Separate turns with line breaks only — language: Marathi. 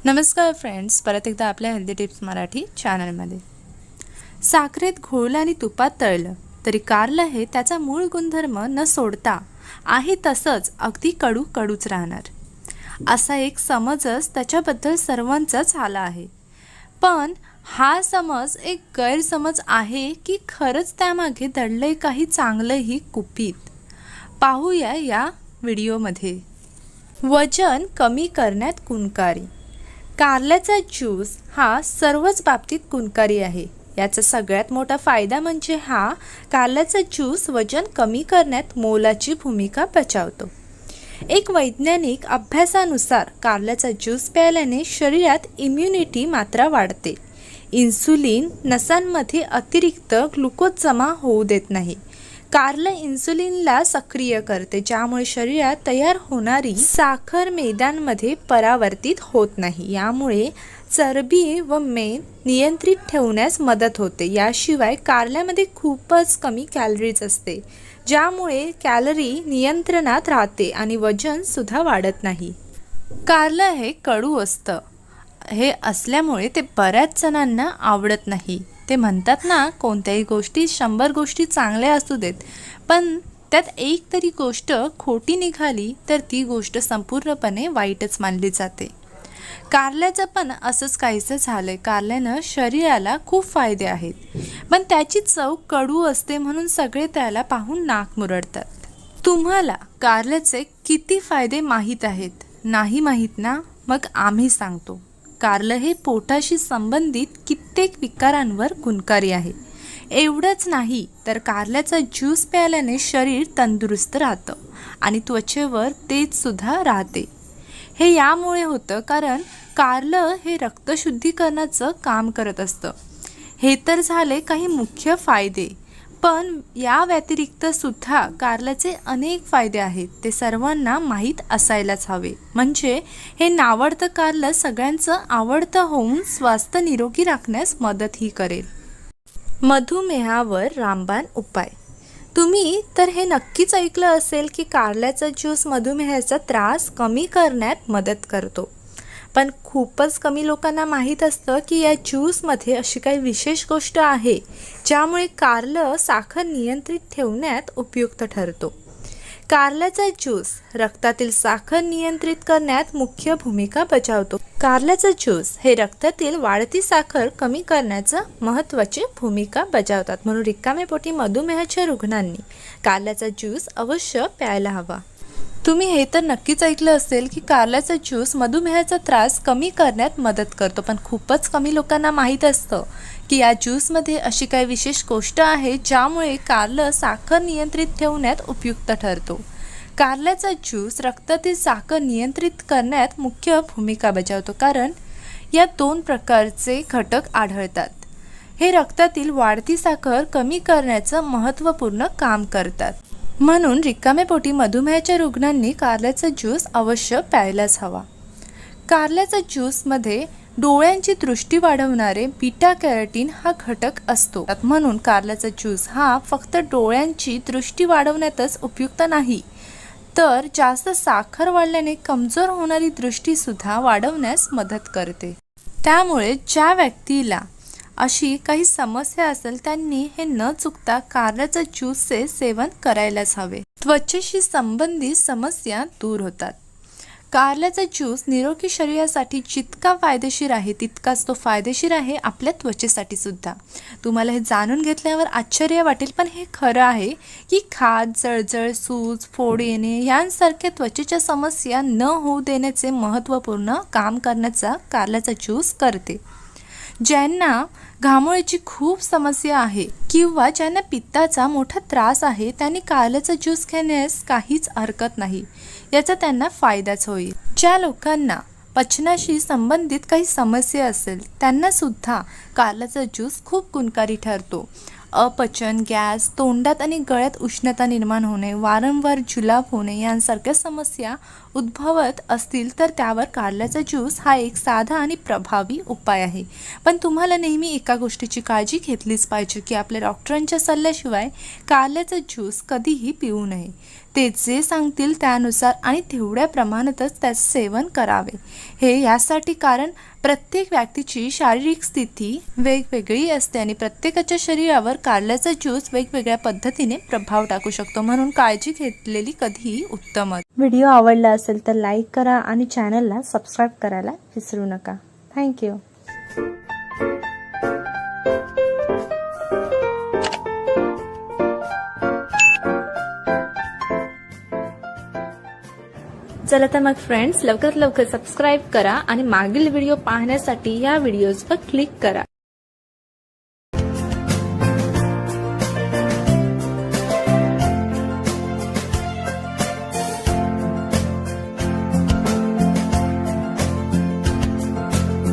नमस्कार फ्रेंड्स, परत एकदा आपल्या हेल्दी टिप्स मराठी चॅनलमध्ये. साखरेत घोळलं आणि तुपात तळलं तरी कारलं हे त्याचा मूळ गुणधर्म न सोडता आहे तसंच अगदी कडूच राहणार, असा एक समजच त्याच्याबद्दल सर्वांचाच आला आहे. पण हा समज एक गैरसमज आहे की खरंच त्यामागे दडलंय काही चांगलंही कुपीत? पाहूया या व्हिडिओमध्ये. वजन कमी करण्यात गुणकारी. कारल्याचा ज्यूस हा सर्वच बाबतीत गुणकारी आहे. याचा सगळ्यात मोठा फायदा म्हणजे हा कारल्याचा ज्यूस वजन कमी करण्यात मोलाची भूमिका बजावतो. एक वैज्ञानिक अभ्यासानुसार कारल्याचा ज्यूस प्यायल्याने शरीरात इम्युनिटी मात्रा वाढते. इन्सुलिन नसांमध्ये अतिरिक्त ग्लुकोज जमा होऊ देत नाही. कारलं इन्सुलिनला सक्रिय करते, ज्यामुळे शरीरात तयार होणारी साखर मैद्यांमध्ये परावर्तित होत नाही. यामुळे चरबी व मेद नियंत्रित ठेवण्यास मदत होते. याशिवाय कारल्यामध्ये खूपच कमी कॅलरीज असते, ज्यामुळे कॅलरी नियंत्रणात राहते आणि वजन सुद्धा वाढत नाही. कारलं हे कडू असतं, हे असल्यामुळे ते बऱ्याच जणांना आवडत नाही. ते म्हणतात ना, कोणत्याही गोष्टी 100 गोष्टी चांगल्या असू देत, पण त्यात एक तरी गोष्ट खोटी निघाली तर ती गोष्ट संपूर्णपणे वाईटच मानली जाते. कारल्याचं पण असंच काहीसं झालंय. कारल्यानं शरीराला खूप फायदे आहेत, पण त्याची चव कडू असते म्हणून सगळे त्याला पाहून नाक मुरडतात. तुम्हाला कारल्याचे किती फायदे माहीत आहेत? नाही माहीत ना? मग आम्ही सांगतो. कारलं हे पोटाशी संबंधित कित्येक विकारांवर गुणकारी आहे. एवढंच नाही तर कारल्याचा ज्यूस प्यायल्याने शरीर तंदुरुस्त राहतं आणि त्वचेवर तेजसुद्धा राहते. हे यामुळे होतं कारण कारलं हे रक्तशुद्धीकरणाचं काम करत असतं. हे तर झाले काही मुख्य फायदे, पण या व्यतिरिक्त सुद्धा कारल्याचे अनेक फायदे आहेत. ते सर्वांना माहीत असायलाच हवे, म्हणजे हे नावडतं कारलं सगळ्यांचं आवडतं होऊन स्वास्थ्य निरोगी राखण्यास मदतही करेल. मधुमेहावर रामबाण उपाय. तुम्ही तर हे नक्कीच ऐकलं असेल की कारल्याचा ज्यूस मधुमेहाचा त्रास कमी करण्यात मदत करतो. पण खूपच कमी लोकांना माहीत असतं की या ज्यूसमध्ये अशी काही विशेष गोष्ट आहे ज्यामुळे कारलं साखर नियंत्रित ठेवण्यात उपयुक्त ठरतो. कारल्याचा ज्यूस रक्तातील साखर नियंत्रित करण्यात मुख्य भूमिका बजावतो. कारल्याचा ज्यूस हे रक्तातील वाढती साखर कमी करण्याचं महत्त्वाची भूमिका बजावतात. म्हणून रिकामे पोटी मधुमेहाच्या रुग्णांनी कारल्याचा ज्यूस अवश्य प्यायला हवा. तुम्ही हे तर नक्कीच ऐकलं असेल की कारल्याचा ज्यूस मधुमेहाचा त्रास कमी करण्यात मदत करतो, पण खूपच कमी लोकांना माहीत असतं की या ज्यूसमध्ये अशी काही विशेष गोष्ट आहे ज्यामुळे कारलं साखर नियंत्रित ठेवण्यात उपयुक्त ठरतो. कारल्याचा ज्यूस रक्तातील साखर नियंत्रित करण्यात मुख्य भूमिका बजावतो, कारण या 2 प्रकारचे घटक आढळतात. हे रक्तातील वाढती साखर कमी करण्याचं महत्त्वपूर्ण काम करतात. म्हणून रिकामे पोटी मधुमेहाच्या रुग्णांनी कारल्याचा ज्यूस अवश्य प्यायलाच हवा. कारल्याचा ज्यूसमध्ये डोळ्यांची दृष्टी वाढवणारे बीटा कॅरोटीन हा घटक असतो. म्हणून कारल्याचा ज्यूस हा फक्त डोळ्यांची दृष्टी वाढवण्यातच उपयुक्त नाही, तर जास्त साखर वाढल्याने कमजोर होणारी दृष्टीसुद्धा वाढवण्यास मदत करते. त्यामुळे ज्या व्यक्तीला अशी काही समस्या असेल त्यांनी हे न चुकता कारल्याचा ज्यूसचे सेवन करायलाच हवे. त्वचेशी संबंधित समस्या दूर होतात. कारल्याचा ज्यूस निरोगी शरीरासाठी जितका फायदेशीर आहे तितकाच तो फायदेशीर आहे आपल्या त्वचेसाठी सुद्धा. तुम्हाला हे जाणून घेतल्यावर आश्चर्य वाटेल, पण हे खरं आहे की खाज, जळजळ, सूज, फोड येणे यांसारख्या त्वचेच्या समस्या न होऊ देण्याचे महत्त्वपूर्ण काम करण्याचा कारल्याचा ज्यूस करते. ज्यांना घामोळीची खूप समस्या आहे किंवा ज्यांना पित्ताचा मोठा त्रास आहे त्यांनी कारल्याचा ज्यूस घेण्यास काहीच हरकत नाही. याचा त्यांना फायदाच होईल. ज्या लोकांना पचनाशी संबंधित काही समस्या असेल त्यांना सुद्धा कारल्याचा ज्यूस खूप गुणकारी ठरतो. अपचन, गॅस, तोंडात आणि गळ्यात उष्णता निर्माण होणे, वारंवार जुलाब होणे यांसारख्या समस्या उद्भवत असतील तर त्यावर कारल्याचा ज्यूस हा एक साधा आणि प्रभावी उपाय आहे. पण तुम्हाला नेहमी एका गोष्टीची काळजी घेतलीच पाहिजे की आपल्या डॉक्टरांच्या सल्ल्याशिवाय कारल्याचा ज्यूस कधीही पिऊ नये. ते जे सांगतील त्यानुसार आणि तेवढ्या प्रमाणातच त्याचे सेवन करावे. हे यासाठी कारण प्रत्येक व्यक्तीची शारीरिक स्थिती वेगवेगळी असते आणि प्रत्येकाच्या शरीरावर कारल्याचा ज्यूस वेगवेगळ्या पद्धतीने प्रभाव टाकू शकतो. म्हणून काळजी घेतलेली कधीही उत्तमच. व्हिडिओ आवडला असेल तर लाईक करा आणि चॅनलला सबस्क्राईब करायला विसरू नका. थँक्यू. चला तर मग फ्रेंड्स, लवकरात लवकर सबस्क्राईब करा आणि मागील व्हिडिओ पाहण्यासाठी या व्हिडिओजवर क्लिक करा.